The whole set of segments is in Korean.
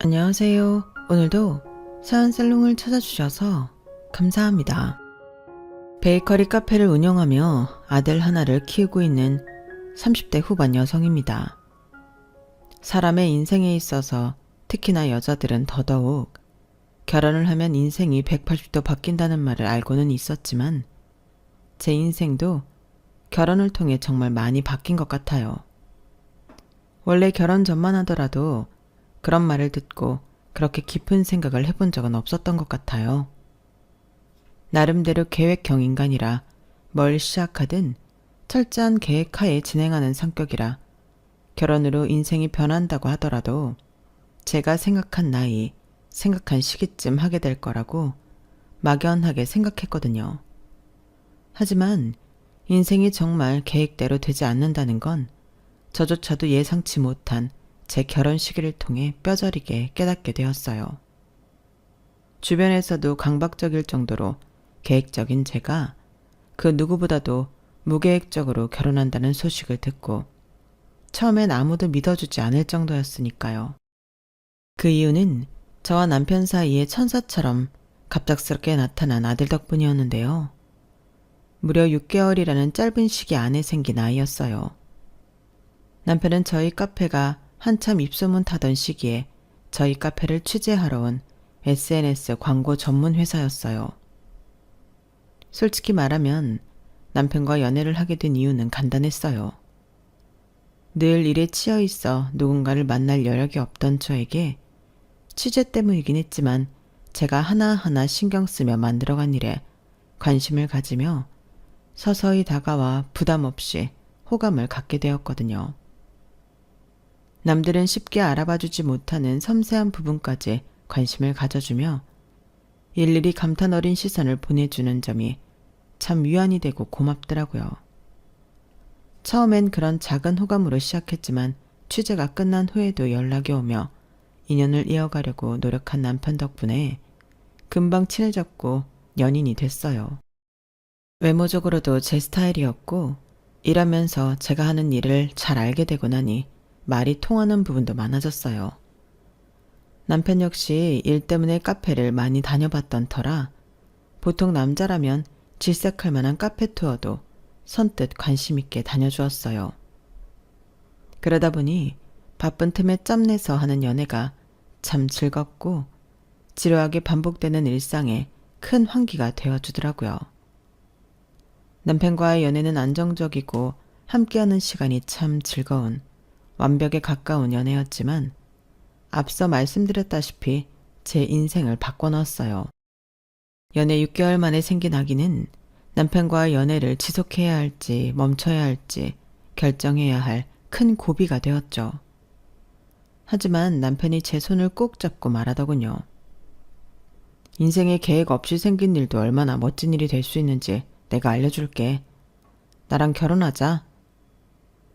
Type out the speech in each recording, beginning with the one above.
안녕하세요. 오늘도 사연살롱을 찾아주셔서 감사합니다. 베이커리 카페를 운영하며 아들 하나를 키우고 있는 30대 후반 여성입니다. 사람의 인생에 있어서 특히나 여자들은 더더욱 결혼을 하면 인생이 180도 바뀐다는 말을 알고는 있었지만 제 인생도 결혼을 통해 정말 많이 바뀐 것 같아요. 원래 결혼 전만 하더라도 그런 말을 듣고 그렇게 깊은 생각을 해본 적은 없었던 것 같아요. 나름대로 계획형 인간이라 뭘 시작하든 철저한 계획하에 진행하는 성격이라 결혼으로 인생이 변한다고 하더라도 제가 생각한 나이, 생각한 시기쯤 하게 될 거라고 막연하게 생각했거든요. 하지만 인생이 정말 계획대로 되지 않는다는 건 저조차도 예상치 못한 제 결혼 시기를 통해 뼈저리게 깨닫게 되었어요. 주변에서도 강박적일 정도로 계획적인 제가 그 누구보다도 무계획적으로 결혼한다는 소식을 듣고 처음엔 아무도 믿어주지 않을 정도였으니까요. 그 이유는 저와 남편 사이에 천사처럼 갑작스럽게 나타난 아들 덕분이었는데요. 무려 6개월이라는 짧은 시기 안에 생긴 아이였어요. 남편은 저희 카페가 한참 입소문 타던 시기에 저희 카페를 취재하러 온 SNS 광고 전문 회사였어요. 솔직히 말하면 남편과 연애를 하게 된 이유는 간단했어요. 늘 일에 치여 있어 누군가를 만날 여력이 없던 저에게 취재 때문이긴 했지만 제가 하나하나 신경 쓰며 만들어간 일에 관심을 가지며 서서히 다가와 부담 없이 호감을 갖게 되었거든요. 남들은 쉽게 알아봐주지 못하는 섬세한 부분까지 관심을 가져주며 일일이 감탄 어린 시선을 보내주는 점이 참 위안이 되고 고맙더라고요. 처음엔 그런 작은 호감으로 시작했지만 취재가 끝난 후에도 연락이 오며 인연을 이어가려고 노력한 남편 덕분에 금방 친해졌고 연인이 됐어요. 외모적으로도 제 스타일이었고 일하면서 제가 하는 일을 잘 알게 되고 나니 말이 통하는 부분도 많아졌어요. 남편 역시 일 때문에 카페를 많이 다녀봤던 터라 보통 남자라면 질색할 만한 카페 투어도 선뜻 관심 있게 다녀주었어요. 그러다 보니 바쁜 틈에 짬내서 하는 연애가 참 즐겁고 지루하게 반복되는 일상에 큰 환기가 되어주더라고요. 남편과의 연애는 안정적이고 함께하는 시간이 참 즐거운 완벽에 가까운 연애였지만 앞서 말씀드렸다시피 제 인생을 바꿔넣었어요. 연애 6개월 만에 생긴 아기는 남편과의 연애를 지속해야 할지 멈춰야 할지 결정해야 할 큰 고비가 되었죠. 하지만 남편이 제 손을 꼭 잡고 말하더군요. 인생에 계획 없이 생긴 일도 얼마나 멋진 일이 될 수 있는지 내가 알려줄게. 나랑 결혼하자.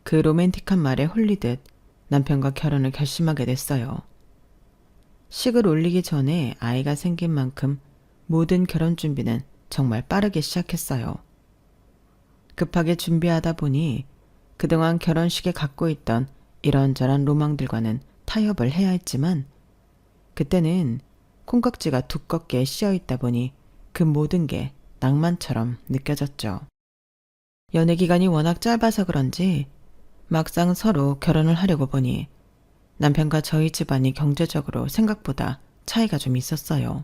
그 로맨틱한 말에 홀리듯 남편과 결혼을 결심하게 됐어요. 식을 올리기 전에 아이가 생긴 만큼 모든 결혼 준비는 정말 빠르게 시작했어요. 급하게 준비하다 보니 그동안 결혼식에 갖고 있던 이런저런 로망들과는 타협을 해야 했지만 그때는 콩깍지가 두껍게 씌어있다 보니 그 모든 게 낭만처럼 느껴졌죠. 연애 기간이 워낙 짧아서 그런지 막상 서로 결혼을 하려고 보니 남편과 저희 집안이 경제적으로 생각보다 차이가 좀 있었어요.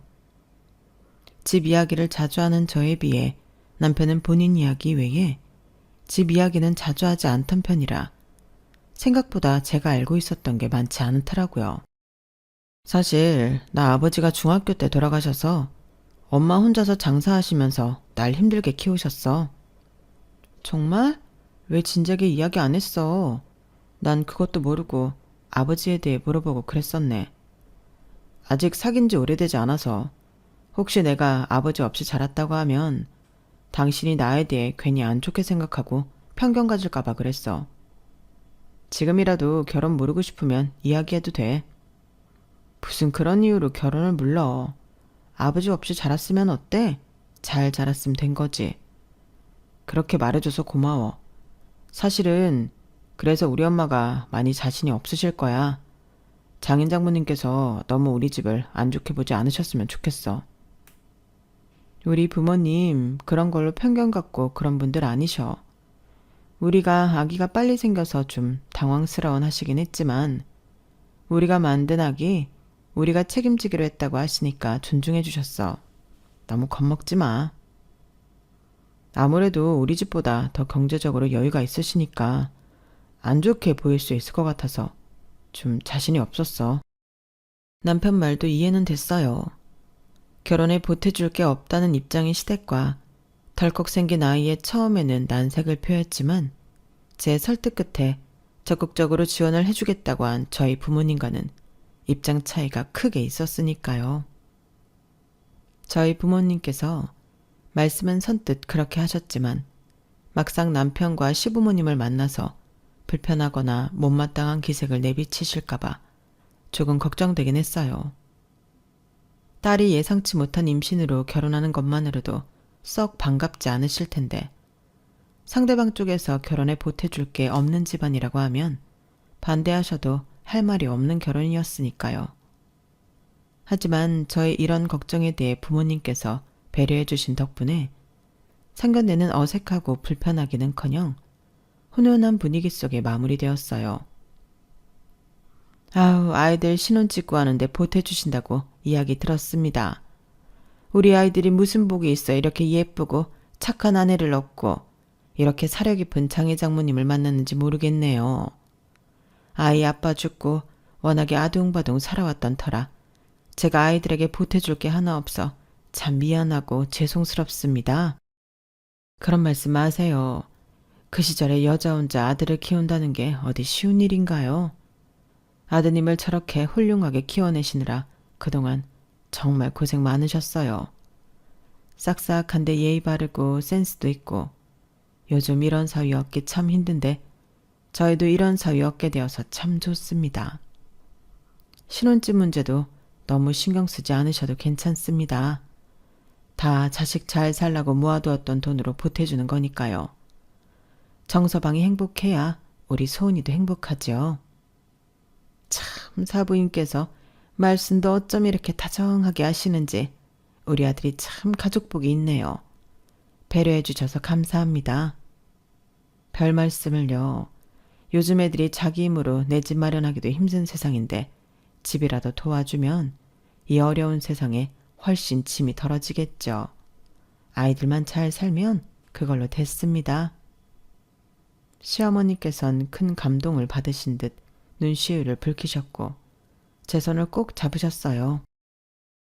집 이야기를 자주 하는 저에 비해 남편은 본인 이야기 외에 집 이야기는 자주 하지 않던 편이라 생각보다 제가 알고 있었던 게 많지 않더라고요. 사실 나 아버지가 중학교 때 돌아가셔서 엄마 혼자서 장사하시면서 날 힘들게 키우셨어. 정말? 왜 진작에 이야기 안 했어? 난 그것도 모르고 아버지에 대해 물어보고 그랬었네. 아직 사귄 지 오래되지 않아서 혹시 내가 아버지 없이 자랐다고 하면 당신이 나에 대해 괜히 안 좋게 생각하고 편견 가질까 봐 그랬어. 지금이라도 결혼 모르고 싶으면 이야기해도 돼. 무슨 그런 이유로 결혼을 물러. 아버지 없이 자랐으면 어때? 잘 자랐으면 된 거지. 그렇게 말해줘서 고마워. 사실은 그래서 우리 엄마가 많이 자신이 없으실 거야. 장인 장모님께서 너무 우리 집을 안 좋게 보지 않으셨으면 좋겠어. 우리 부모님 그런 걸로 편견 갖고 그런 분들 아니셔. 우리가 아기가 빨리 생겨서 좀 당황스러운 하시긴 했지만 우리가 만든 아기 우리가 책임지기로 했다고 하시니까 존중해 주셨어. 너무 겁먹지 마. 아무래도 우리 집보다 더 경제적으로 여유가 있으시니까 안 좋게 보일 수 있을 것 같아서 좀 자신이 없었어. 남편 말도 이해는 됐어요. 결혼에 보태줄 게 없다는 입장인 시댁과 덜컥 생긴 아이의 처음에는 난색을 표했지만 제 설득 끝에 적극적으로 지원을 해주겠다고 한 저희 부모님과는 입장 차이가 크게 있었으니까요. 저희 부모님께서 말씀은 선뜻 그렇게 하셨지만 막상 남편과 시부모님을 만나서 불편하거나 못마땅한 기색을 내비치실까봐 조금 걱정되긴 했어요. 딸이 예상치 못한 임신으로 결혼하는 것만으로도 썩 반갑지 않으실 텐데 상대방 쪽에서 결혼에 보태줄 게 없는 집안이라고 하면 반대하셔도 할 말이 없는 결혼이었으니까요. 하지만 저의 이런 걱정에 대해 부모님께서 배려해 주신 덕분에 상견례는 어색하고 불편하기는커녕 훈훈한 분위기 속에 마무리되었어요. 아우, 아이들 신혼집 구하는데 보태주신다고 이야기 들었습니다. 우리 아이들이 무슨 복이 있어 이렇게 예쁘고 착한 아내를 얻고 이렇게 사려 깊은 장애 장모님을 만났는지 모르겠네요. 아이 아빠 죽고 워낙에 아둥바둥 살아왔던 터라 제가 아이들에게 보태줄 게 하나 없어 참 미안하고 죄송스럽습니다. 그런 말씀 마세요. 그 시절에 여자 혼자 아들을 키운다는 게 어디 쉬운 일인가요? 아드님을 저렇게 훌륭하게 키워내시느라 그동안 정말 고생 많으셨어요. 싹싹한데 예의 바르고 센스도 있고 요즘 이런 사위 얻기 참 힘든데 저희도 이런 사위 얻게 되어서 참 좋습니다. 신혼집 문제도 너무 신경 쓰지 않으셔도 괜찮습니다. 다 자식 잘 살라고 모아두었던 돈으로 보태주는 거니까요. 정서방이 행복해야 우리 소은이도 행복하죠. 참 사부인께서 말씀도 어쩜 이렇게 다정하게 하시는지 우리 아들이 참 가족복이 있네요. 배려해 주셔서 감사합니다. 별 말씀을요. 요즘 애들이 자기 힘으로 내 집 마련하기도 힘든 세상인데 집이라도 도와주면 이 어려운 세상에 훨씬 짐이 덜어지겠죠. 아이들만 잘 살면 그걸로 됐습니다. 시어머니께선 큰 감동을 받으신 듯 눈시울을 붉히셨고 제 손을 꼭 잡으셨어요.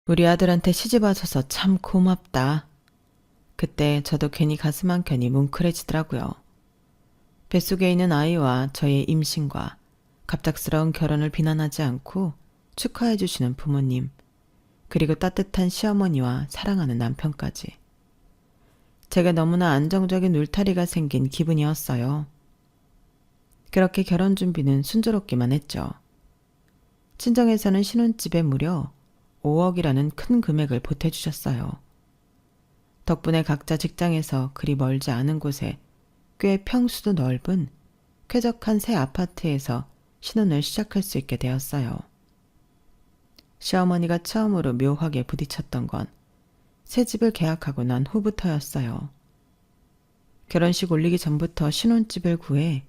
우리 아들한테 시집 와줘서 참 고맙다. 그때 저도 괜히 가슴 한켠이 뭉클해지더라고요. 뱃속에 있는 아이와 저의 임신과 갑작스러운 결혼을 비난하지 않고 축하해 주시는 부모님, 그리고 따뜻한 시어머니와 사랑하는 남편까지. 제게 너무나 안정적인 울타리가 생긴 기분이었어요. 그렇게 결혼 준비는 순조롭기만 했죠. 친정에서는 신혼집에 무려 5억이라는 큰 금액을 보태주셨어요. 덕분에 각자 직장에서 그리 멀지 않은 곳에 꽤 평수도 넓은 쾌적한 새 아파트에서 신혼을 시작할 수 있게 되었어요. 시어머니가 처음으로 묘하게 부딪혔던 건 새 집을 계약하고 난 후부터였어요. 결혼식 올리기 전부터 신혼집을 구해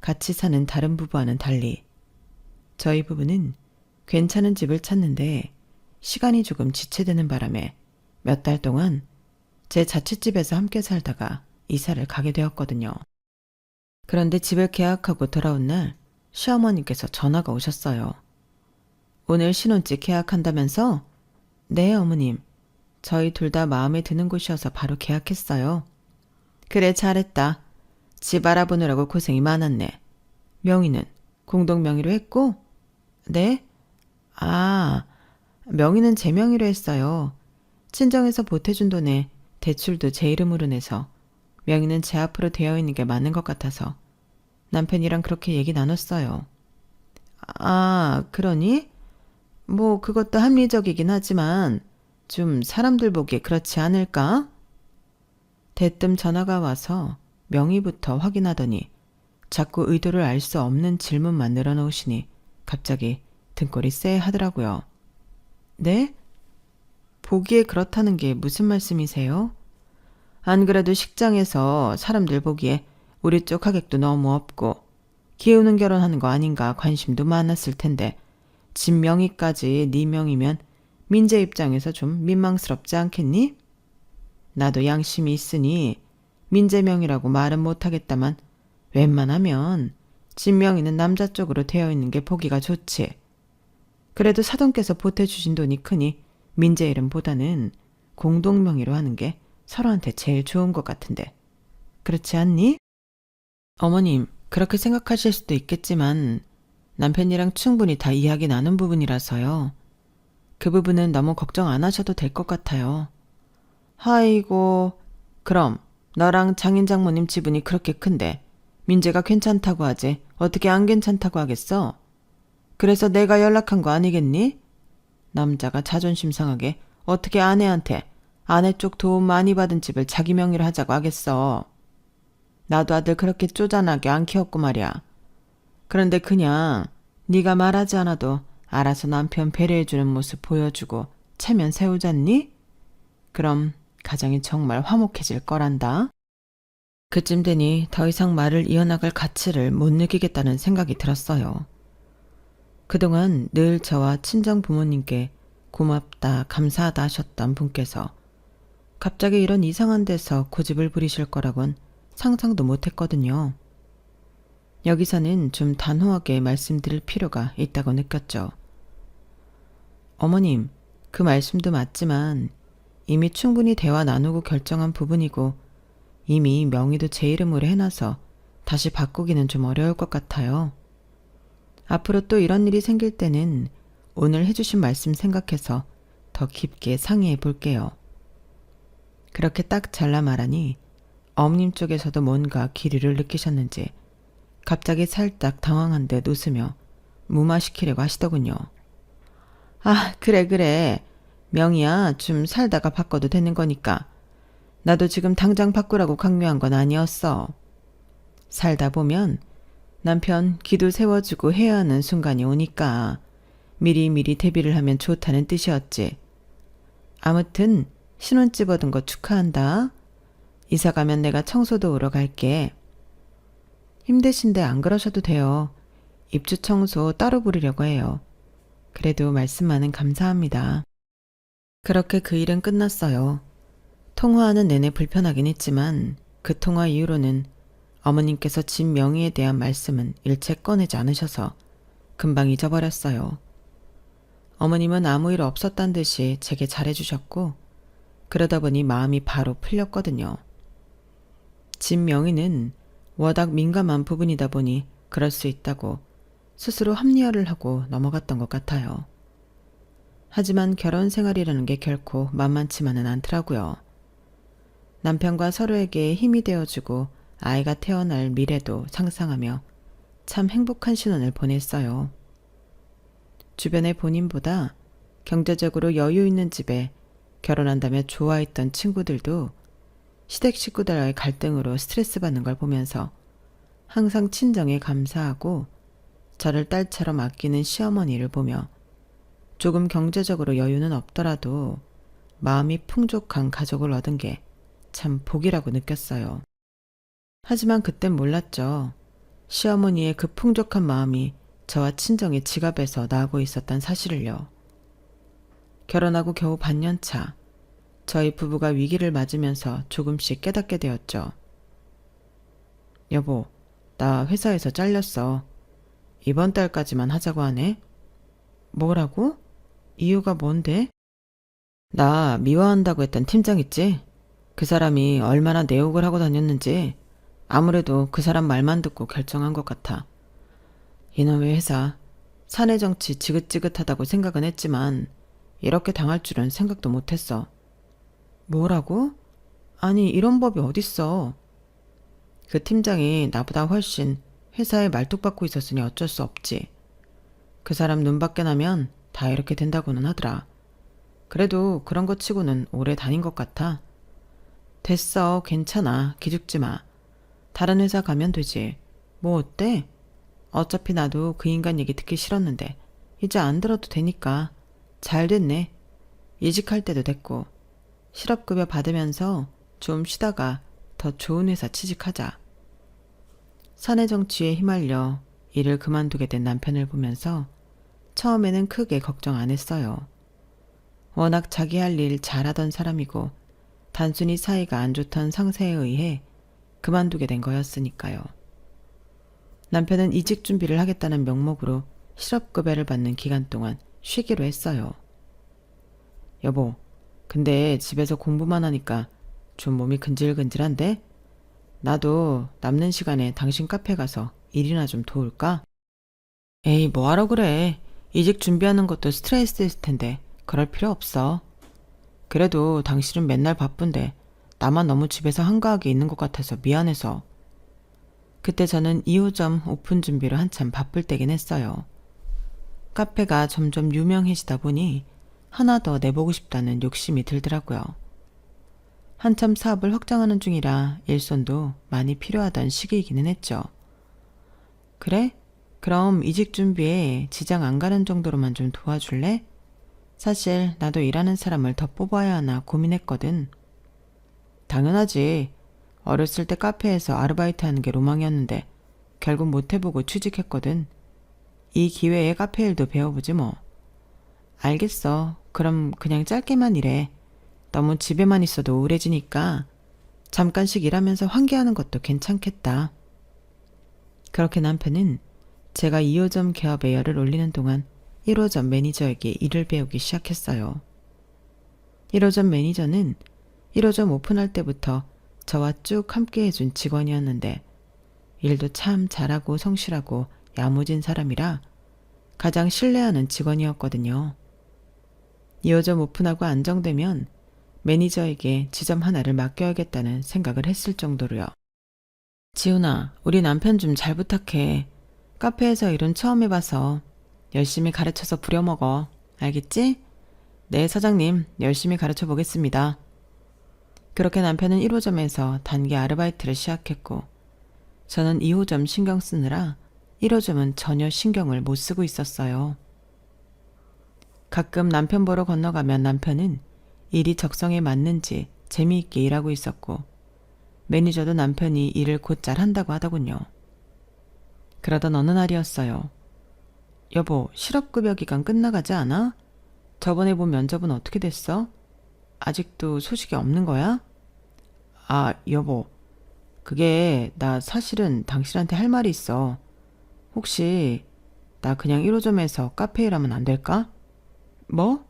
같이 사는 다른 부부와는 달리 저희 부부는 괜찮은 집을 찾는데 시간이 조금 지체되는 바람에 몇 달 동안 제 자취집에서 함께 살다가 이사를 가게 되었거든요. 그런데 집을 계약하고 돌아온 날 시어머니께서 전화가 오셨어요. 오늘 신혼집 계약한다면서? 네, 어머님. 저희 둘 다 마음에 드는 곳이어서 바로 계약했어요. 그래, 잘했다. 집 알아보느라고 고생이 많았네. 명의는 공동 명의로 했고? 네? 아, 명의는 제 명의로 했어요. 친정에서 보태준 돈에 대출도 제 이름으로 내서 명의는 제 앞으로 되어 있는 게 맞는 것 같아서 남편이랑 그렇게 얘기 나눴어요. 아, 그러니? 뭐 그것도 합리적이긴 하지만 좀 사람들 보기에 그렇지 않을까? 대뜸 전화가 와서 명의부터 확인하더니 자꾸 의도를 알 수 없는 질문만 늘어놓으시니 갑자기 등골이 쎄하더라고요. 네? 보기에 그렇다는 게 무슨 말씀이세요? 안 그래도 식장에서 사람들 보기에 우리 쪽 하객도 너무 없고 기우는 결혼하는 거 아닌가 관심도 많았을 텐데 집 명의까지 네 명이면 민재 입장에서 좀 민망스럽지 않겠니? 나도 양심이 있으니 민재 명의라고 말은 못하겠다만 웬만하면 집 명의는 남자 쪽으로 되어 있는 게 보기가 좋지. 그래도 사돈께서 보태주신 돈이 크니 민재 이름보다는 공동 명의로 하는 게 서로한테 제일 좋은 것 같은데. 그렇지 않니? 어머님, 그렇게 생각하실 수도 있겠지만 남편이랑 충분히 다 이야기 나눈 부분이라서요. 그 부분은 너무 걱정 안 하셔도 될 것 같아요. 아이고, 그럼 너랑 장인 장모님 지분이 그렇게 큰데 민재가 괜찮다고 하지 어떻게 안 괜찮다고 하겠어? 그래서 내가 연락한 거 아니겠니? 남자가 자존심 상하게 어떻게 아내한테 아내 쪽 도움 많이 받은 집을 자기 명의로 하자고 하겠어. 나도 아들 그렇게 쪼잔하게 안 키웠고 말이야. 그런데 그냥 네가 말하지 않아도 알아서 남편 배려해주는 모습 보여주고 체면 세우잖니? 그럼 가정이 정말 화목해질 거란다. 그쯤 되니 더 이상 말을 이어나갈 가치를 못 느끼겠다는 생각이 들었어요. 그동안 늘 저와 친정 부모님께 고맙다, 감사하다 하셨던 분께서 갑자기 이런 이상한 데서 고집을 부리실 거라곤 상상도 못했거든요. 여기서는 좀 단호하게 말씀드릴 필요가 있다고 느꼈죠. 어머님, 그 말씀도 맞지만 이미 충분히 대화 나누고 결정한 부분이고 이미 명의도 제 이름으로 해놔서 다시 바꾸기는 좀 어려울 것 같아요. 앞으로 또 이런 일이 생길 때는 오늘 해주신 말씀 생각해서 더 깊게 상의해 볼게요. 그렇게 딱 잘라 말하니 어머님 쪽에서도 뭔가 기류를 느끼셨는지 갑자기 살짝 당황한 듯 웃으며 무마시키려고 하시더군요. 아, 그래. 명의야, 좀 살다가 바꿔도 되는 거니까. 나도 지금 당장 바꾸라고 강요한 건 아니었어. 살다 보면 남편 기도 세워주고 해야 하는 순간이 오니까 미리미리 대비를 하면 좋다는 뜻이었지. 아무튼 신혼집 얻은 거 축하한다. 이사 가면 내가 청소 도우러 갈게. 힘드신데 안 그러셔도 돼요. 입주 청소 따로 부르려고 해요. 그래도 말씀만은 감사합니다. 그렇게 그 일은 끝났어요. 통화하는 내내 불편하긴 했지만 그 통화 이후로는 어머님께서 집 명의에 대한 말씀은 일체 꺼내지 않으셔서 금방 잊어버렸어요. 어머님은 아무 일 없었단 듯이 제게 잘해주셨고 그러다 보니 마음이 바로 풀렸거든요. 집 명의는 워낙 민감한 부분이다 보니 그럴 수 있다고 스스로 합리화를 하고 넘어갔던 것 같아요. 하지만 결혼 생활이라는 게 결코 만만치만은 않더라고요. 남편과 서로에게 힘이 되어주고 아이가 태어날 미래도 상상하며 참 행복한 신혼을 보냈어요. 주변의 본인보다 경제적으로 여유 있는 집에 결혼한다며 좋아했던 친구들도 시댁 식구들과의 갈등으로 스트레스 받는 걸 보면서 항상 친정에 감사하고 저를 딸처럼 아끼는 시어머니를 보며 조금 경제적으로 여유는 없더라도 마음이 풍족한 가족을 얻은 게 참 복이라고 느꼈어요. 하지만 그땐 몰랐죠. 시어머니의 그 풍족한 마음이 저와 친정의 지갑에서 나오고 있었단 사실을요. 결혼하고 겨우 반년 차, 저희 부부가 위기를 맞으면서 조금씩 깨닫게 되었죠. 여보, 나 회사에서 잘렸어. 이번 달까지만 하자고 하네. 뭐라고? 이유가 뭔데? 나 미워한다고 했던 팀장 있지? 그 사람이 얼마나 내욕을 하고 다녔는지 아무래도 그 사람 말만 듣고 결정한 것 같아. 이놈의 회사, 사내 정치 지긋지긋하다고 생각은 했지만 이렇게 당할 줄은 생각도 못했어. 뭐라고? 아니, 이런 법이 어딨어. 그 팀장이 나보다 훨씬 회사에 말뚝박고 있었으니 어쩔 수 없지. 그 사람 눈 밖에 나면 다 이렇게 된다고는 하더라. 그래도 그런 거 치고는 오래 다닌 것 같아. 됐어, 괜찮아, 기죽지 마. 다른 회사 가면 되지. 뭐 어때? 어차피 나도 그 인간 얘기 듣기 싫었는데 이제 안 들어도 되니까. 잘 됐네. 이직할 때도 됐고. 실업급여 받으면서 좀 쉬다가 더 좋은 회사 취직하자. 사내 정치에 휘말려 일을 그만두게 된 남편을 보면서 처음에는 크게 걱정 안 했어요. 워낙 자기 할 일 잘하던 사람이고 단순히 사이가 안 좋던 상사에 의해 그만두게 된 거였으니까요. 남편은 이직 준비를 하겠다는 명목으로 실업급여를 받는 기간 동안 쉬기로 했어요. 여보, 근데 집에서 공부만 하니까 좀 몸이 근질근질한데? 나도 남는 시간에 당신 카페 가서 일이나 좀 도울까? 에이, 뭐하러 그래. 이직 준비하는 것도 스트레스일 텐데 그럴 필요 없어. 그래도 당신은 맨날 바쁜데 나만 너무 집에서 한가하게 있는 것 같아서 미안해서. 그때 저는 2호점 오픈 준비로 한참 바쁠 때긴 했어요. 카페가 점점 유명해지다 보니 하나 더 내보고 싶다는 욕심이 들더라고요. 한참 사업을 확장하는 중이라 일손도 많이 필요하던 시기이기는 했죠. 그래? 그럼 이직 준비에 지장 안 가는 정도로만 좀 도와줄래? 사실 나도 일하는 사람을 더 뽑아야 하나 고민했거든. 당연하지. 어렸을 때 카페에서 아르바이트 하는 게 로망이었는데 결국 못 해보고 취직했거든. 이 기회에 카페 일도 배워보지 뭐. 알겠어. 그럼 그냥 짧게만 일해. 너무 집에만 있어도 우울해지니까 잠깐씩 일하면서 환기하는 것도 괜찮겠다. 그렇게 남편은 제가 2호점 개업에 열을 올리는 동안 1호점 매니저에게 일을 배우기 시작했어요. 1호점 매니저는 1호점 오픈할 때부터 저와 쭉 함께 해준 직원이었는데 일도 참 잘하고 성실하고 야무진 사람이라 가장 신뢰하는 직원이었거든요. 2호점 오픈하고 안정되면 매니저에게 지점 하나를 맡겨야겠다는 생각을 했을 정도로요. 지훈아, 우리 남편 좀 잘 부탁해. 카페에서 일은 처음 해봐서 열심히 가르쳐서 부려먹어. 알겠지? 네, 사장님. 열심히 가르쳐 보겠습니다. 그렇게 남편은 1호점에서 단기 아르바이트를 시작했고 저는 2호점 신경 쓰느라 1호점은 전혀 신경을 못 쓰고 있었어요. 가끔 남편 보러 건너가면 남편은 일이 적성에 맞는지 재미있게 일하고 있었고 매니저도 남편이 일을 곧잘 한다고 하더군요. 그러던 어느 날이었어요. 여보, 실업급여 기간 끝나가지 않아? 저번에 본 면접은 어떻게 됐어? 아직도 소식이 없는 거야? 아, 여보. 그게 나 사실은 당신한테 할 말이 있어. 혹시 나 그냥 1호점에서 카페 일하면 안 될까? 뭐?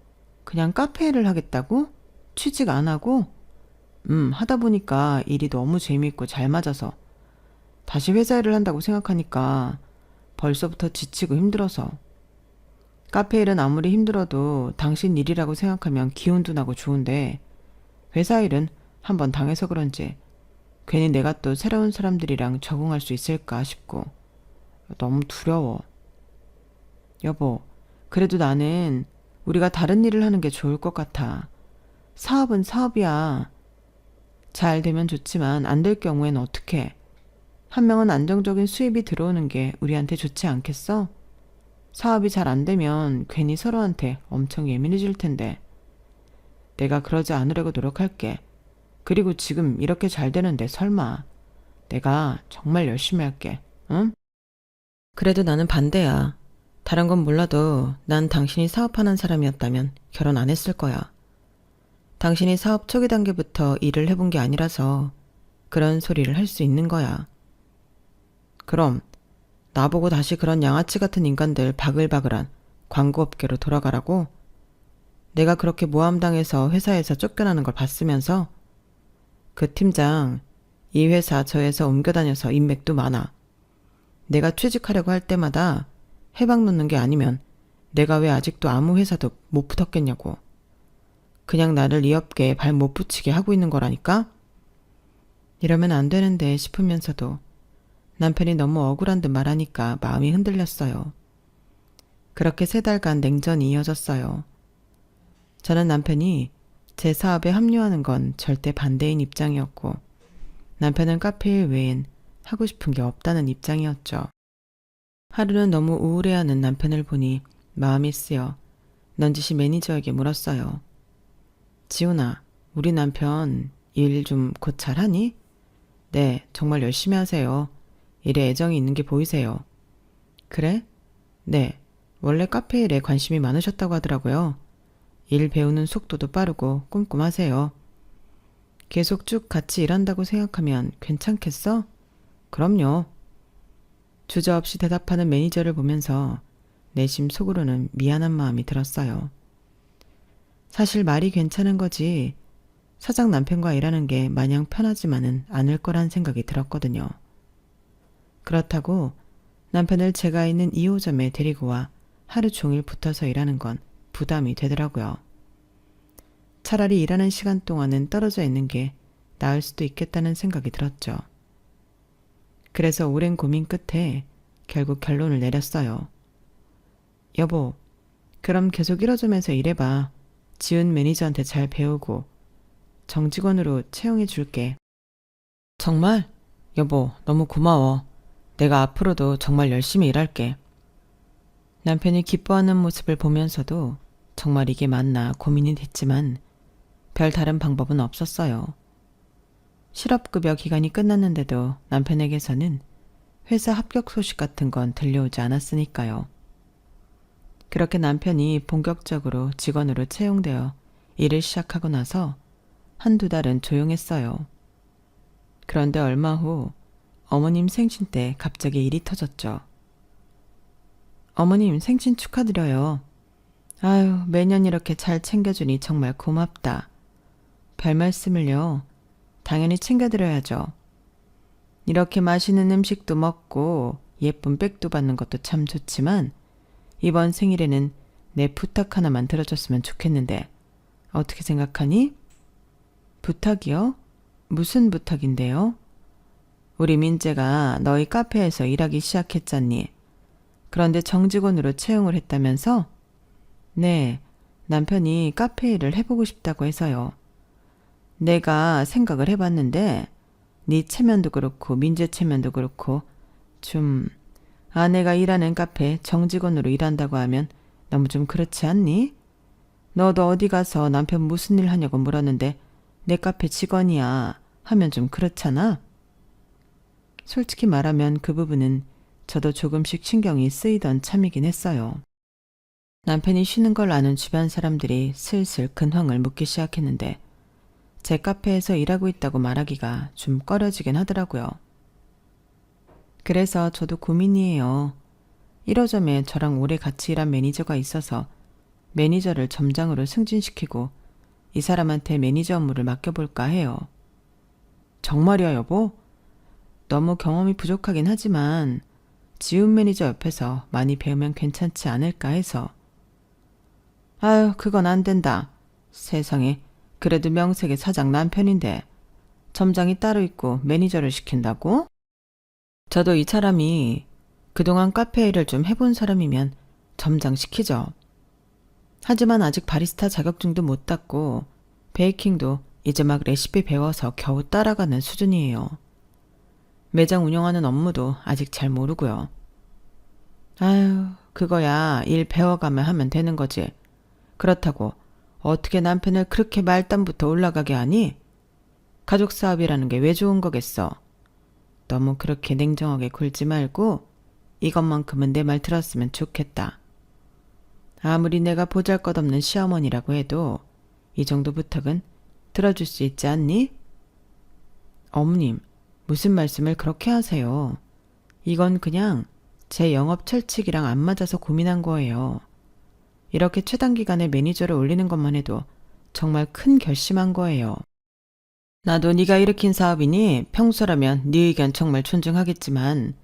그냥 카페 일을 하겠다고? 취직 안 하고? 하다 보니까 일이 너무 재미있고 잘 맞아서 다시 회사 일을 한다고 생각하니까 벌써부터 지치고 힘들어서. 카페 일은 아무리 힘들어도 당신 일이라고 생각하면 기운도 나고 좋은데 회사 일은 한번 당해서 그런지 괜히 내가 또 새로운 사람들이랑 적응할 수 있을까 싶고 너무 두려워. 여보, 그래도 나는 우리가 다른 일을 하는 게 좋을 것 같아. 사업은 사업이야. 잘 되면 좋지만 안 될 경우엔 어떡해. 한 명은 안정적인 수입이 들어오는 게 우리한테 좋지 않겠어? 사업이 잘 안 되면 괜히 서로한테 엄청 예민해질 텐데. 내가 그러지 않으려고 노력할게. 그리고 지금 이렇게 잘 되는데 설마. 내가 정말 열심히 할게. 응? 그래도 나는 반대야. 다른 건 몰라도 난 당신이 사업하는 사람이었다면 결혼 안 했을 거야. 당신이 사업 초기 단계부터 일을 해본 게 아니라서 그런 소리를 할 수 있는 거야. 그럼 나보고 다시 그런 양아치 같은 인간들 바글바글한 광고업계로 돌아가라고? 내가 그렇게 모함당해서 회사에서 쫓겨나는 걸 봤으면서? 그 팀장, 이 회사 저 회사 옮겨다녀서 인맥도 많아. 내가 취직하려고 할 때마다 해박 놓는 게 아니면 내가 왜 아직도 아무 회사도 못 붙었겠냐고. 그냥 나를 이 업계에 발 못 붙이게 하고 있는 거라니까? 이러면 안 되는데 싶으면서도 남편이 너무 억울한 듯 말하니까 마음이 흔들렸어요. 그렇게 3달간 냉전이 이어졌어요. 저는 남편이 제 사업에 합류하는 건 절대 반대인 입장이었고 남편은 카페 일 외엔 하고 싶은 게 없다는 입장이었죠. 하루는 너무 우울해하는 남편을 보니 마음이 쓰여 넌지시 매니저에게 물었어요. 지훈아, 우리 남편 일 좀 곧 잘하니? 네, 정말 열심히 하세요. 일에 애정이 있는 게 보이세요. 그래? 네, 원래 카페 일에 관심이 많으셨다고 하더라고요. 일 배우는 속도도 빠르고 꼼꼼하세요. 계속 쭉 같이 일한다고 생각하면 괜찮겠어? 그럼요. 주저없이 대답하는 매니저를 보면서 내심 속으로는 미안한 마음이 들었어요. 사실 말이 괜찮은 거지 사장 남편과 일하는 게 마냥 편하지만은 않을 거란 생각이 들었거든요. 그렇다고 남편을 제가 있는 2호점에 데리고 와 하루 종일 붙어서 일하는 건 부담이 되더라고요. 차라리 일하는 시간 동안은 떨어져 있는 게 나을 수도 있겠다는 생각이 들었죠. 그래서 오랜 고민 끝에 결국 결론을 내렸어요. 여보, 그럼 계속 1호점에서 일해봐. 지은 매니저한테 잘 배우고 정직원으로 채용해 줄게. 정말? 여보, 너무 고마워. 내가 앞으로도 정말 열심히 일할게. 남편이 기뻐하는 모습을 보면서도 정말 이게 맞나 고민이 됐지만 별 다른 방법은 없었어요. 실업급여 기간이 끝났는데도 남편에게서는 회사 합격 소식 같은 건 들려오지 않았으니까요. 그렇게 남편이 본격적으로 직원으로 채용되어 일을 시작하고 나서 한두 달은 조용했어요. 그런데 얼마 후 어머님 생신 때 갑자기 일이 터졌죠. 어머님 생신 축하드려요. 아유, 매년 이렇게 잘 챙겨주니 정말 고맙다. 별 말씀을요. 당연히 챙겨드려야죠. 이렇게 맛있는 음식도 먹고 예쁜 백도 받는 것도 참 좋지만 이번 생일에는 내 부탁 하나만 들어줬으면 좋겠는데 어떻게 생각하니? 부탁이요? 무슨 부탁인데요? 우리 민재가 너희 카페에서 일하기 시작했잖니. 그런데 정직원으로 채용을 했다면서? 네, 남편이 카페 일을 해보고 싶다고 해서요. 내가 생각을 해봤는데 네 체면도 그렇고 민재 체면도 그렇고 좀 아내가 일하는 카페 정직원으로 일한다고 하면 너무 좀 그렇지 않니? 너도 어디 가서 남편 무슨 일 하냐고 물었는데 내 카페 직원이야 하면 좀 그렇잖아? 솔직히 말하면 그 부분은 저도 조금씩 신경이 쓰이던 참이긴 했어요. 남편이 쉬는 걸 아는 주변 사람들이 슬슬 근황을 묻기 시작했는데 제 카페에서 일하고 있다고 말하기가 좀 꺼려지긴 하더라고요. 그래서 저도 고민이에요. 1호점에 저랑 오래 같이 일한 매니저가 있어서 매니저를 점장으로 승진시키고 이 사람한테 매니저 업무를 맡겨볼까 해요. 정말이야, 여보? 너무 경험이 부족하긴 하지만 지훈 매니저 옆에서 많이 배우면 괜찮지 않을까 해서. 아유, 그건 안 된다. 세상에, 그래도 명색의 사장 남편인데 점장이 따로 있고 매니저를 시킨다고? 저도 이 사람이 그동안 카페 일을 좀 해본 사람이면 점장 시키죠. 하지만 아직 바리스타 자격증도 못 땄고 베이킹도 이제 막 레시피 배워서 겨우 따라가는 수준이에요. 매장 운영하는 업무도 아직 잘 모르고요. 아유, 그거야 일 배워가면 하면 되는 거지. 그렇다고 어떻게 남편을 그렇게 말단부터 올라가게 하니? 가족 사업이라는 게 왜 좋은 거겠어? 너무 그렇게 냉정하게 굴지 말고 이것만큼은 내 말 들었으면 좋겠다. 아무리 내가 보잘것없는 시어머니라고 해도 이 정도 부탁은 들어줄 수 있지 않니? 어머님, 무슨 말씀을 그렇게 하세요? 이건 그냥 제 영업 철칙이랑 안 맞아서 고민한 거예요. 이렇게 최단기간에 매니저를 올리는 것만 해도 정말 큰 결심한 거예요. 나도 네가 일으킨 사업이니 평소라면 네 의견 정말 존중하겠지만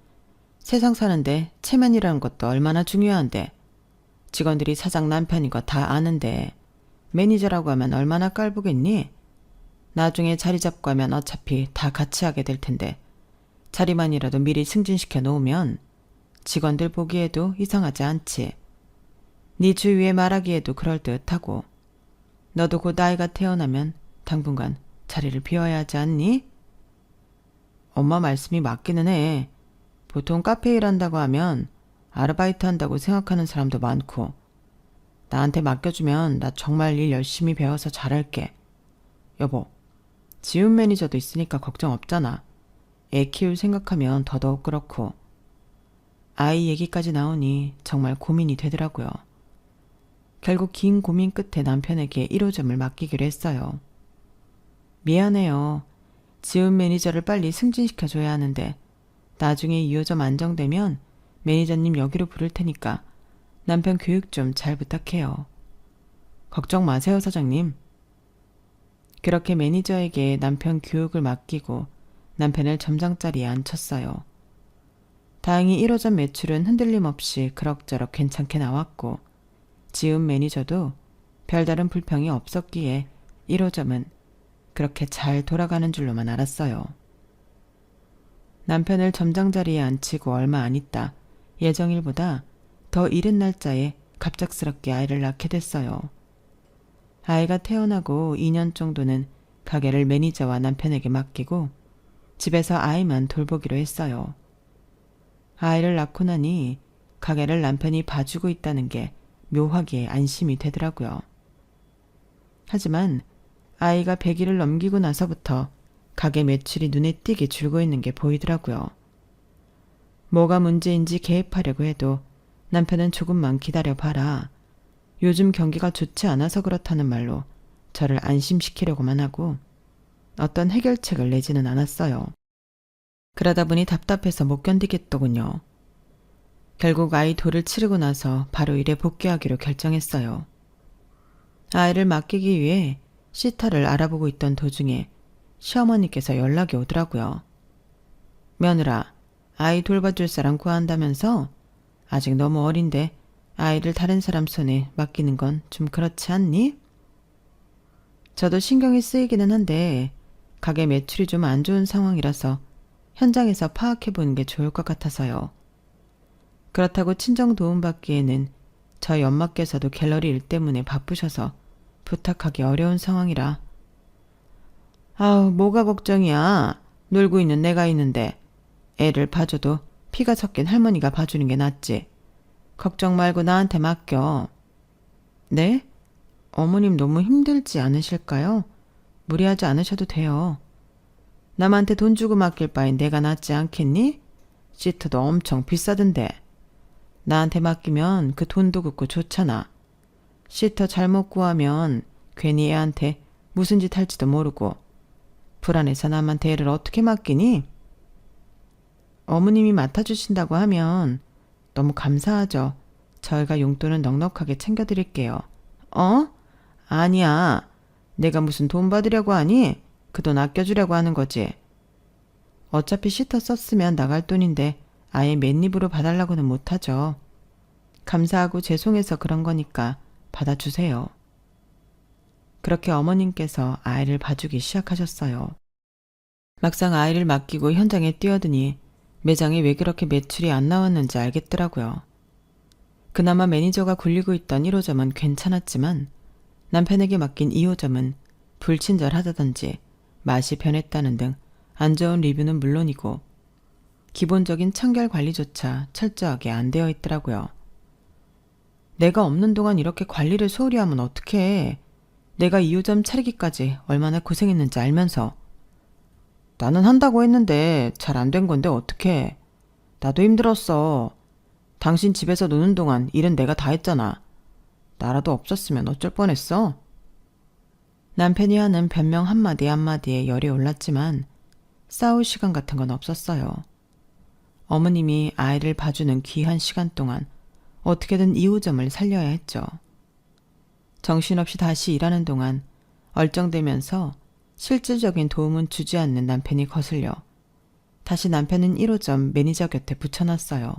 세상 사는데 체면이라는 것도 얼마나 중요한데 직원들이 사장 남편인 거 다 아는데 매니저라고 하면 얼마나 깔보겠니? 나중에 자리 잡고 하면 어차피 다 같이 하게 될 텐데 자리만이라도 미리 승진시켜 놓으면 직원들 보기에도 이상하지 않지. 네 주위에 말하기에도 그럴듯하고 너도 곧 아이가 태어나면 당분간 자리를 비워야 하지 않니? 엄마 말씀이 맞기는 해. 보통 카페 일한다고 하면 아르바이트 한다고 생각하는 사람도 많고 나한테 맡겨주면 나 정말 일 열심히 배워서 잘할게. 여보, 지훈 매니저도 있으니까 걱정 없잖아. 애 키울 생각하면 더더욱 그렇고. 아이 얘기까지 나오니 정말 고민이 되더라고요. 결국 긴 고민 끝에 남편에게 1호점을 맡기기로 했어요. 미안해요. 지훈 매니저를 빨리 승진시켜줘야 하는데 나중에 2호점 안정되면 매니저님 여기로 부를 테니까 남편 교육 좀 잘 부탁해요. 걱정 마세요, 사장님. 그렇게 매니저에게 남편 교육을 맡기고 남편을 점장 자리에 앉혔어요. 다행히 1호점 매출은 흔들림 없이 그럭저럭 괜찮게 나왔고 지훈 매니저도 별다른 불평이 없었기에 1호점은 그렇게 잘 돌아가는 줄로만 알았어요. 남편을 점장 자리에 앉히고 얼마 안 있다 예정일보다 더 이른 날짜에 갑작스럽게 아이를 낳게 됐어요. 아이가 태어나고 2년 정도는 가게를 매니저와 남편에게 맡기고 집에서 아이만 돌보기로 했어요. 아이를 낳고 나니 가게를 남편이 봐주고 있다는 게 묘하게 안심이 되더라고요. 하지만 아이가 100일을 넘기고 나서부터 가게 매출이 눈에 띄게 줄고 있는 게 보이더라고요. 뭐가 문제인지 개입하려고 해도 남편은 조금만 기다려봐라. 요즘 경기가 좋지 않아서 그렇다는 말로 저를 안심시키려고만 하고 어떤 해결책을 내지는 않았어요. 그러다 보니 답답해서 못 견디겠더군요. 결국 아이 돌을 치르고 나서 바로 일에 복귀하기로 결정했어요. 아이를 맡기기 위해 시터를 알아보고 있던 도중에 시어머니께서 연락이 오더라고요. 며느라, 아이 돌봐줄 사람 구한다면서? 아직 너무 어린데 아이를 다른 사람 손에 맡기는 건 좀 그렇지 않니? 저도 신경이 쓰이기는 한데 가게 매출이 좀 안 좋은 상황이라서 현장에서 파악해보는 게 좋을 것 같아서요. 그렇다고 친정 도움받기에는 저희 엄마께서도 갤러리 일 때문에 바쁘셔서 부탁하기 어려운 상황이라. 아우, 뭐가 걱정이야. 놀고 있는 내가 있는데 애를 봐줘도 피가 섞인 할머니가 봐주는 게 낫지. 걱정 말고 나한테 맡겨. 네? 어머님 너무 힘들지 않으실까요? 무리하지 않으셔도 돼요. 남한테 돈 주고 맡길 바엔 내가 낫지 않겠니? 시트도 엄청 비싸던데. 나한테 맡기면 그 돈도 긋고 좋잖아. 시터 잘못 구하면 괜히 애한테 무슨 짓 할지도 모르고 불안해서 남한테 애를 어떻게 맡기니? 어머님이 맡아주신다고 하면 너무 감사하죠. 저희가 용돈은 넉넉하게 챙겨드릴게요. 어? 아니야. 내가 무슨 돈 받으려고 하니? 그 돈 아껴주려고 하는 거지. 어차피 시터 썼으면 나갈 돈인데 아예 맨입으로 봐달라고는 못하죠. 감사하고 죄송해서 그런 거니까 받아주세요. 그렇게 어머님께서 아이를 봐주기 시작하셨어요. 막상 아이를 맡기고 현장에 뛰어드니 매장에 왜 그렇게 매출이 안 나왔는지 알겠더라고요. 그나마 매니저가 굴리고 있던 1호점은 괜찮았지만 남편에게 맡긴 2호점은 불친절하다든지 맛이 변했다는 등 안 좋은 리뷰는 물론이고 기본적인 청결 관리조차 철저하게 안 되어 있더라고요. 내가 없는 동안 이렇게 관리를 소홀히 하면 어떡해. 내가 2호점 차리기까지 얼마나 고생했는지 알면서. 나는 한다고 했는데 잘 안 된 건데 어떡해. 나도 힘들었어. 당신 집에서 노는 동안 일은 내가 다 했잖아. 나라도 없었으면 어쩔 뻔했어. 남편이 하는 변명 한마디 한마디에 열이 올랐지만 싸울 시간 같은 건 없었어요. 어머님이 아이를 봐주는 귀한 시간 동안 어떻게든 2호점을 살려야 했죠. 정신없이 다시 일하는 동안 얼쩡대면서 실질적인 도움은 주지 않는 남편이 거슬려 다시 남편은 1호점 매니저 곁에 붙여놨어요.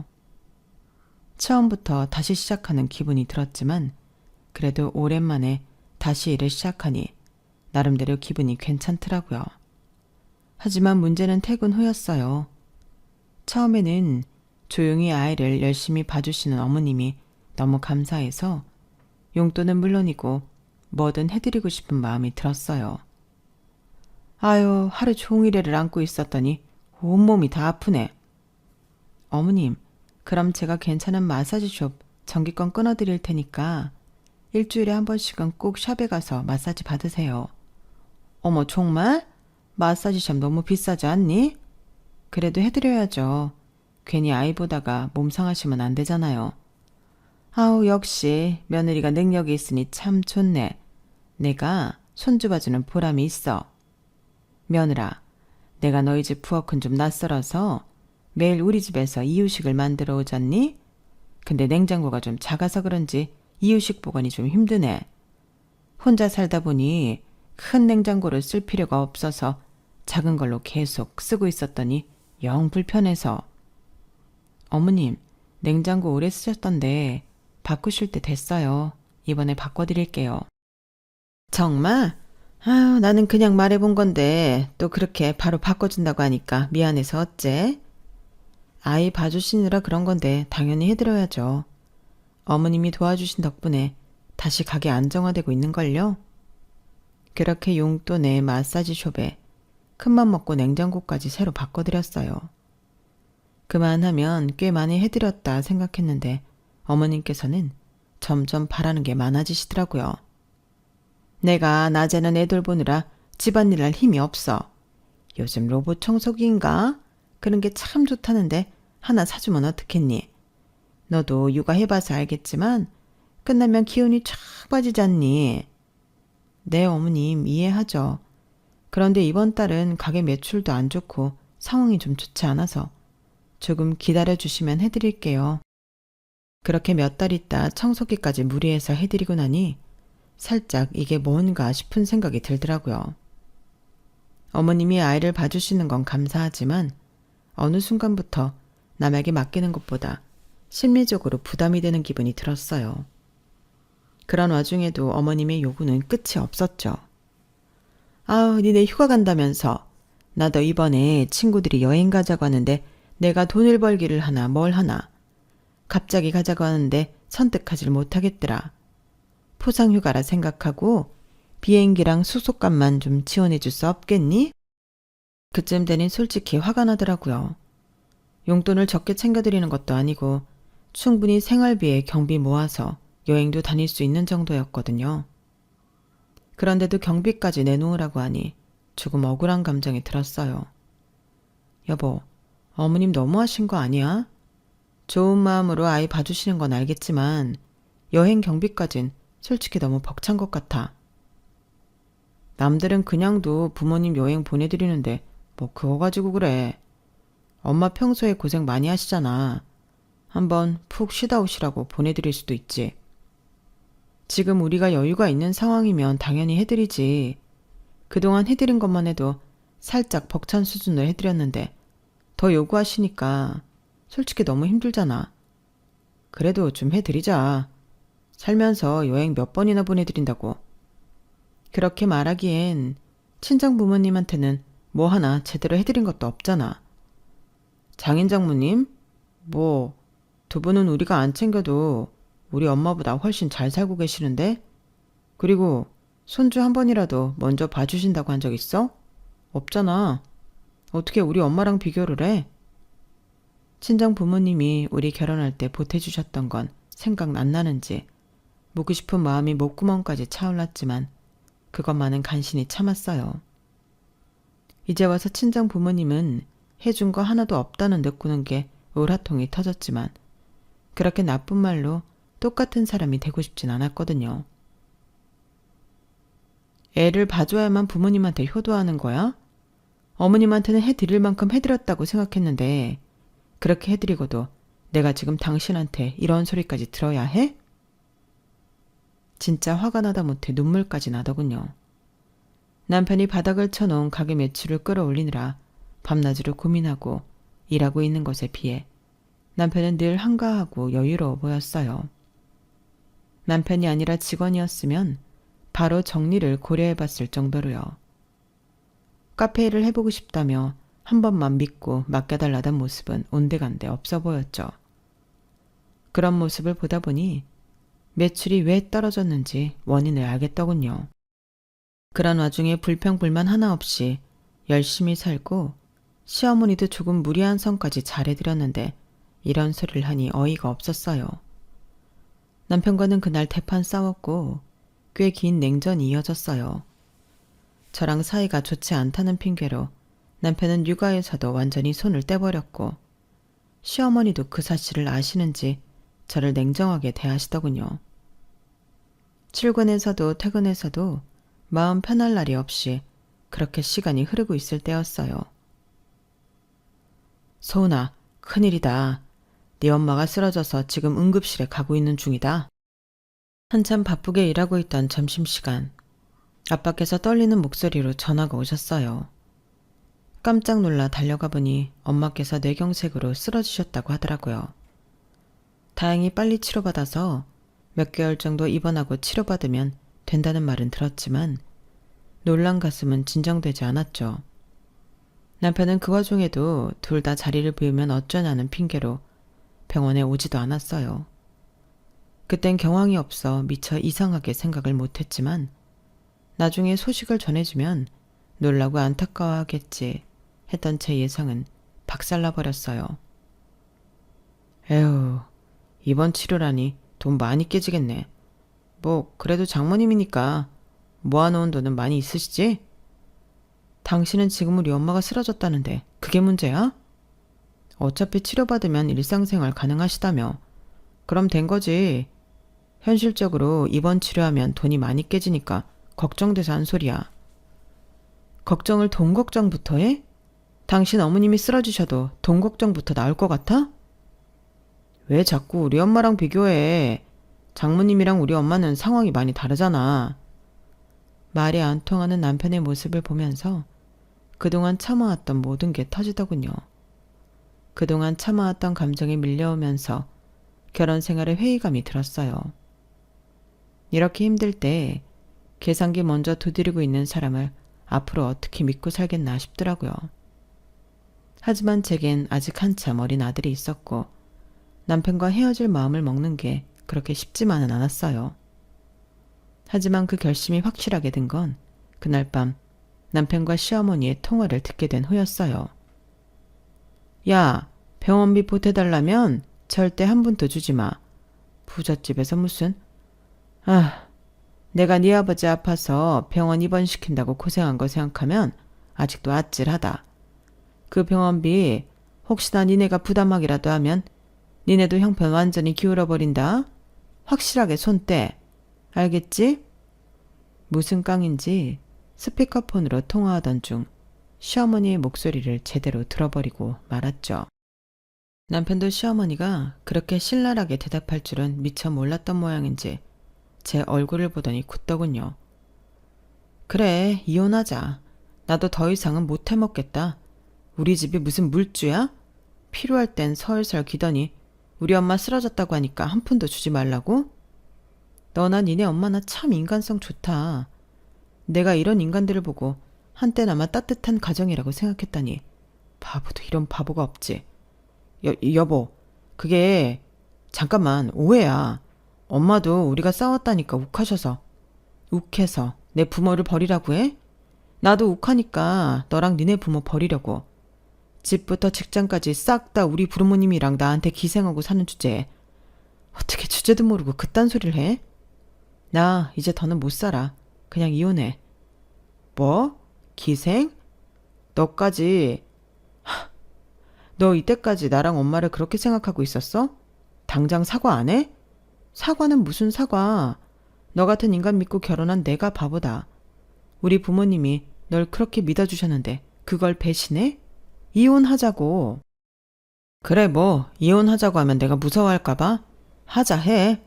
처음부터 다시 시작하는 기분이 들었지만 그래도 오랜만에 다시 일을 시작하니 나름대로 기분이 괜찮더라고요. 하지만 문제는 퇴근 후였어요. 처음에는 조용히 아이를 열심히 봐주시는 어머님이 너무 감사해서 용돈은 물론이고 뭐든 해드리고 싶은 마음이 들었어요. 아유, 하루 종일 애를 안고 있었더니 온몸이 다 아프네. 어머님, 그럼 제가 괜찮은 마사지숍 전기권 끊어드릴 테니까 일주일에 한 번씩은 꼭 샵에 가서 마사지 받으세요. 어머, 정말? 마사지샵 너무 비싸지 않니? 그래도 해드려야죠. 괜히 아이 보다가 몸 상하시면 안 되잖아요. 아우, 역시 며느리가 능력이 있으니 참 좋네. 내가 손주 봐주는 보람이 있어. 며느라, 내가 너희 집 부엌은 좀 낯설어서 매일 우리 집에서 이유식을 만들어 오잖니? 근데 냉장고가 좀 작아서 그런지 이유식 보관이 좀 힘드네. 혼자 살다 보니 큰 냉장고를 쓸 필요가 없어서 작은 걸로 계속 쓰고 있었더니 영 불편해서. 어머님, 냉장고 오래 쓰셨던데 바꾸실 때 됐어요. 이번에 바꿔드릴게요. 정말? 아유, 나는 그냥 말해본 건데 또 그렇게 바로 바꿔준다고 하니까 미안해서 어째? 아이 봐주시느라 그런 건데 당연히 해드려야죠. 어머님이 도와주신 덕분에 다시 가게 안정화되고 있는걸요? 그렇게 용돈에 마사지숍에 큰맘 먹고 냉장고까지 새로 바꿔드렸어요. 그만하면 꽤 많이 해드렸다 생각했는데 어머님께서는 점점 바라는 게 많아지시더라고요. 내가 낮에는 애들 보느라 집안일 할 힘이 없어. 요즘 로봇 청소기인가? 그런 게 참 좋다는데 하나 사주면 어떻겠니? 너도 육아해봐서 알겠지만 끝나면 기운이 쫙 빠지잖니. 네, 어머님 이해하죠. 그런데 이번 달은 가게 매출도 안 좋고 상황이 좀 좋지 않아서 조금 기다려주시면 해드릴게요. 그렇게 몇 달 있다 청소기까지 무리해서 해드리고 나니 살짝 이게 뭔가 싶은 생각이 들더라고요. 어머님이 아이를 봐주시는 건 감사하지만 어느 순간부터 남에게 맡기는 것보다 심리적으로 부담이 되는 기분이 들었어요. 그런 와중에도 어머님의 요구는 끝이 없었죠. 아우, 니네 휴가 간다면서. 나도 이번에 친구들이 여행 가자고 하는데 내가 돈을 벌기를 하나 뭘 하나. 갑자기 가자고 하는데 선택하질 못하겠더라. 포상휴가라 생각하고 비행기랑 숙소값만 좀 지원해 줄 수 없겠니? 그쯤 되니 솔직히 화가 나더라고요. 용돈을 적게 챙겨드리는 것도 아니고 충분히 생활비에 경비 모아서 여행도 다닐 수 있는 정도였거든요. 그런데도 경비까지 내놓으라고 하니 조금 억울한 감정이 들었어요. 여보, 어머님 너무하신 거 아니야? 좋은 마음으로 아이 봐주시는 건 알겠지만 여행 경비까진 솔직히 너무 벅찬 것 같아. 남들은 그냥도 부모님 여행 보내드리는데 뭐 그거 가지고 그래. 엄마 평소에 고생 많이 하시잖아. 한번 푹 쉬다 오시라고 보내드릴 수도 있지. 지금 우리가 여유가 있는 상황이면 당연히 해드리지. 그동안 해드린 것만 해도 살짝 벅찬 수준으로 해드렸는데 더 요구하시니까 솔직히 너무 힘들잖아. 그래도 좀 해드리자. 살면서 여행 몇 번이나 보내드린다고. 그렇게 말하기엔 친정 부모님한테는 뭐 하나 제대로 해드린 것도 없잖아. 장인 장모님? 뭐 두 분은 우리가 안 챙겨도 우리 엄마보다 훨씬 잘 살고 계시는데? 그리고 손주 한 번이라도 먼저 봐주신다고 한 적 있어? 없잖아. 어떻게 우리 엄마랑 비교를 해? 친정 부모님이 우리 결혼할 때 보태주셨던 건 생각 안 나는지 묻고 싶은 마음이 목구멍까지 차올랐지만 그것만은 간신히 참았어요. 이제 와서 친정 부모님은 해준 거 하나도 없다는 듯 구는 게 울화통이 터졌지만 그렇게 나쁜 말로 똑같은 사람이 되고 싶진 않았거든요. 애를 봐줘야만 부모님한테 효도하는 거야? 어머님한테는 해드릴 만큼 해드렸다고 생각했는데 그렇게 해드리고도 내가 지금 당신한테 이런 소리까지 들어야 해? 진짜 화가 나다 못해 눈물까지 나더군요. 남편이 바닥을 쳐놓은 가게 매출을 끌어올리느라 밤낮으로 고민하고 일하고 있는 것에 비해 남편은 늘 한가하고 여유로워 보였어요. 남편이 아니라 직원이었으면 바로 정리를 고려해봤을 정도로요. 카페 일을 해보고 싶다며 한 번만 믿고 맡겨달라던 모습은 온데간데 없어 보였죠. 그런 모습을 보다 보니 매출이 왜 떨어졌는지 원인을 알겠더군요. 그런 와중에 불평불만 하나 없이 열심히 살고 시어머니도 조금 무리한 성까지 잘해드렸는데 이런 소리를 하니 어이가 없었어요. 남편과는 그날 대판 싸웠고 꽤 긴 냉전이 이어졌어요. 저랑 사이가 좋지 않다는 핑계로 남편은 육아에서도 완전히 손을 떼버렸고 시어머니도 그 사실을 아시는지 저를 냉정하게 대하시더군요. 출근해서도 퇴근해서도 마음 편할 날이 없이 그렇게 시간이 흐르고 있을 때였어요. 소은아, 큰일이다. 네 엄마가 쓰러져서 지금 응급실에 가고 있는 중이다. 한참 바쁘게 일하고 있던 점심시간, 아빠께서 떨리는 목소리로 전화가 오셨어요. 깜짝 놀라 달려가 보니 엄마께서 뇌경색으로 쓰러지셨다고 하더라고요. 다행히 빨리 치료받아서 몇 개월 정도 입원하고 치료받으면 된다는 말은 들었지만 놀란 가슴은 진정되지 않았죠. 남편은 그 와중에도 둘 다 자리를 비우면 어쩌냐는 핑계로 병원에 오지도 않았어요. 그땐 경황이 없어 미처 이상하게 생각을 못했지만 나중에 소식을 전해주면 놀라고 안타까워하겠지 했던 제 예상은 박살나버렸어요. 에휴, 입원 치료라니 돈 많이 깨지겠네. 뭐 그래도 장모님이니까 모아놓은 돈은 많이 있으시지? 당신은 지금 우리 엄마가 쓰러졌다는데 그게 문제야? 어차피 치료받으면 일상생활 가능하시다며. 그럼 된 거지. 현실적으로 입원 치료하면 돈이 많이 깨지니까 걱정돼서 한 소리야. 걱정을 돈 걱정부터 해? 당신 어머님이 쓰러지셔도 돈 걱정부터 나올 것 같아? 왜 자꾸 우리 엄마랑 비교해? 장모님이랑 우리 엄마는 상황이 많이 다르잖아. 말이 안 통하는 남편의 모습을 보면서 그동안 참아왔던 모든 게 터지더군요. 그동안 참아왔던 감정이 밀려오면서 결혼 생활에 회의감이 들었어요. 이렇게 힘들 때 계산기 먼저 두드리고 있는 사람을 앞으로 어떻게 믿고 살겠나 싶더라고요. 하지만 제겐 아직 한참 어린 아들이 있었고 남편과 헤어질 마음을 먹는 게 그렇게 쉽지만은 않았어요. 하지만 그 결심이 확실하게 된 건 그날 밤 남편과 시어머니의 통화를 듣게 된 후였어요. 야, 병원비 보태달라면 절대 한 푼도 주지 마. 부잣집에서 무슨... 내가 네 아버지 아파서 병원 입원시킨다고 고생한 거 생각하면 아직도 아찔하다. 그 병원비 혹시나 니네가 부담하기라도 하면 니네도 형편 완전히 기울어버린다. 확실하게 손 떼. 알겠지? 무슨 깡인지 스피커폰으로 통화하던 중 시어머니의 목소리를 제대로 들어버리고 말았죠. 남편도 시어머니가 그렇게 신랄하게 대답할 줄은 미처 몰랐던 모양인지 제 얼굴을 보더니 굳더군요. 그래, 이혼하자. 나도 더 이상은 못 해먹겠다. 우리 집이 무슨 물주야? 필요할 땐 설설 기더니 우리 엄마 쓰러졌다고 하니까 한 푼도 주지 말라고? 너나 니네 엄마나 참 인간성 좋다. 내가 이런 인간들을 보고 한때나마 따뜻한 가정이라고 생각했다니 바보도 이런 바보가 없지. 여보, 그게 잠깐만 오해야. 엄마도 우리가 싸웠다니까 욱해서 내 부모를 버리라고 해? 나도 욱하니까 너랑 니네 부모 버리려고. 집부터 직장까지 싹 다 우리 부모님이랑 나한테 기생하고 사는 주제에 어떻게 주제도 모르고 그딴 소리를 해? 나 이제 더는 못 살아. 그냥 이혼해. 뭐? 기생? 너까지... 너 이때까지 나랑 엄마를 그렇게 생각하고 있었어? 당장 사과 안 해? 사과는 무슨 사과. 너 같은 인간 믿고 결혼한 내가 바보다. 우리 부모님이 널 그렇게 믿어주셨는데 그걸 배신해? 이혼하자고. 그래 뭐 이혼하자고 하면 내가 무서워할까봐? 하자 해.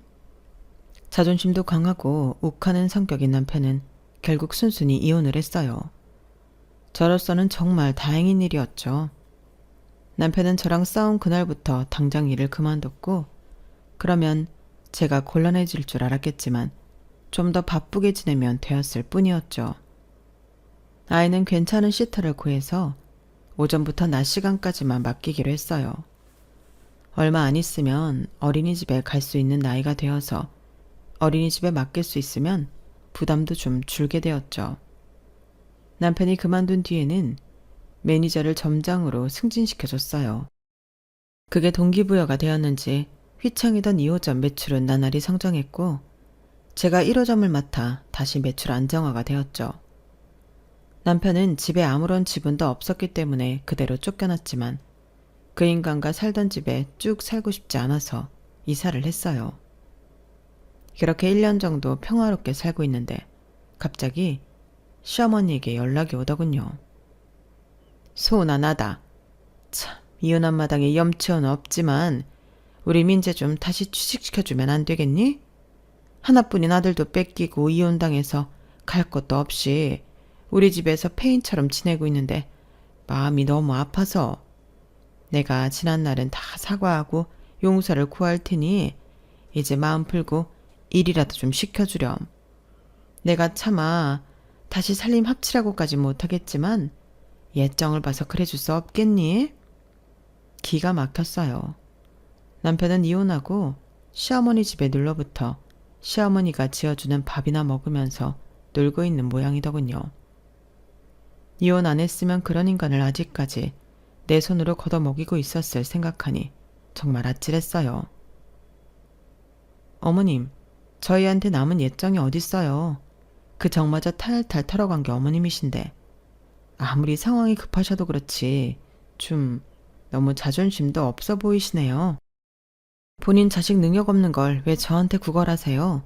자존심도 강하고 욱하는 성격인 남편은 결국 순순히 이혼을 했어요. 저로서는 정말 다행인 일이었죠. 남편은 저랑 싸운 그날부터 당장 일을 그만뒀고 그러면 제가 곤란해질 줄 알았겠지만 좀 더 바쁘게 지내면 되었을 뿐이었죠. 아이는 괜찮은 시터를 구해서 오전부터 낮 시간까지만 맡기기로 했어요. 얼마 안 있으면 어린이집에 갈 수 있는 나이가 되어서 어린이집에 맡길 수 있으면 부담도 좀 줄게 되었죠. 남편이 그만둔 뒤에는 매니저를 점장으로 승진시켜줬어요. 그게 동기부여가 되었는지 휘청이던 2호점 매출은 나날이 성장했고 제가 1호점을 맡아 다시 매출 안정화가 되었죠. 남편은 집에 아무런 지분도 없었기 때문에 그대로 쫓겨났지만 그 인간과 살던 집에 쭉 살고 싶지 않아서 이사를 했어요. 그렇게 1년 정도 평화롭게 살고 있는데 갑자기 시어머니에게 연락이 오더군요. 소나 나다. 참, 이혼한 마당에 염치는 없지만 우리 민재 좀 다시 취직시켜주면 안 되겠니? 하나뿐인 아들도 뺏기고 이혼당해서 갈 곳도 없이 우리 집에서 폐인처럼 지내고 있는데 마음이 너무 아파서 내가 지난날은 다 사과하고 용서를 구할 테니 이제 마음 풀고 일이라도 좀 시켜주렴. 내가 차마 다시 살림 합치라고까지 못하겠지만 예정을 봐서 그래줄 수 없겠니? 기가 막혔어요. 남편은 이혼하고 시어머니 집에 눌러붙어 시어머니가 지어주는 밥이나 먹으면서 놀고 있는 모양이더군요. 이혼 안 했으면 그런 인간을 아직까지 내 손으로 걷어먹이고 있었을 생각하니 정말 아찔했어요. 어머님, 저희한테 남은 예정이 어딨어요. 그 정마저 탈탈 털어간 게 어머님이신데 아무리 상황이 급하셔도 그렇지 좀 너무 자존심도 없어 보이시네요. 본인 자식 능력 없는 걸 왜 저한테 구걸하세요?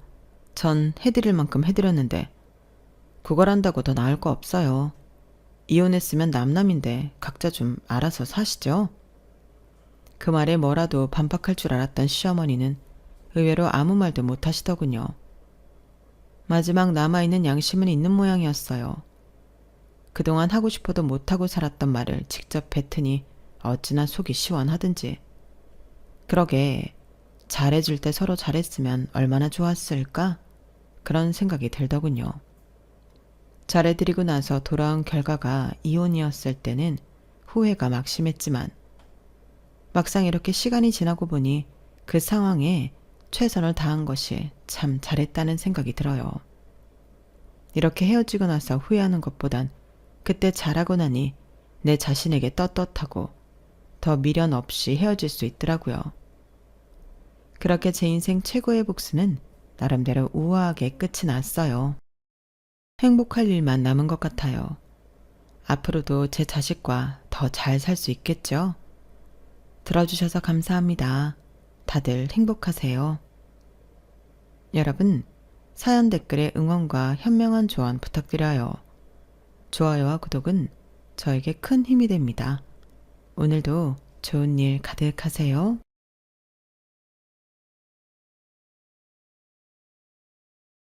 전 해드릴 만큼 해드렸는데 구걸한다고 더 나을 거 없어요. 이혼했으면 남남인데 각자 좀 알아서 사시죠. 그 말에 뭐라도 반박할 줄 알았던 시어머니는 의외로 아무 말도 못 하시더군요. 마지막 남아있는 양심은 있는 모양이었어요. 그동안 하고 싶어도 못하고 살았던 말을 직접 뱉으니 어찌나 속이 시원하든지. 그러게 잘해줄 때 서로 잘했으면 얼마나 좋았을까? 그런 생각이 들더군요. 잘해드리고 나서 돌아온 결과가 이혼이었을 때는 후회가 막심했지만 막상 이렇게 시간이 지나고 보니 그 상황에 최선을 다한 것이 참 잘했다는 생각이 들어요. 이렇게 헤어지고 나서 후회하는 것보단 그때 잘하고 나니 내 자신에게 떳떳하고 더 미련 없이 헤어질 수 있더라고요. 그렇게 제 인생 최고의 복수는 나름대로 우아하게 끝이 났어요. 행복할 일만 남은 것 같아요. 앞으로도 제 자식과 더 잘 살 수 있겠죠? 들어주셔서 감사합니다. 다들 행복하세요. 여러분, 사연 댓글에 응원과 현명한 조언 부탁드려요. 좋아요와 구독은 저에게 큰 힘이 됩니다. 오늘도 좋은 일 가득하세요.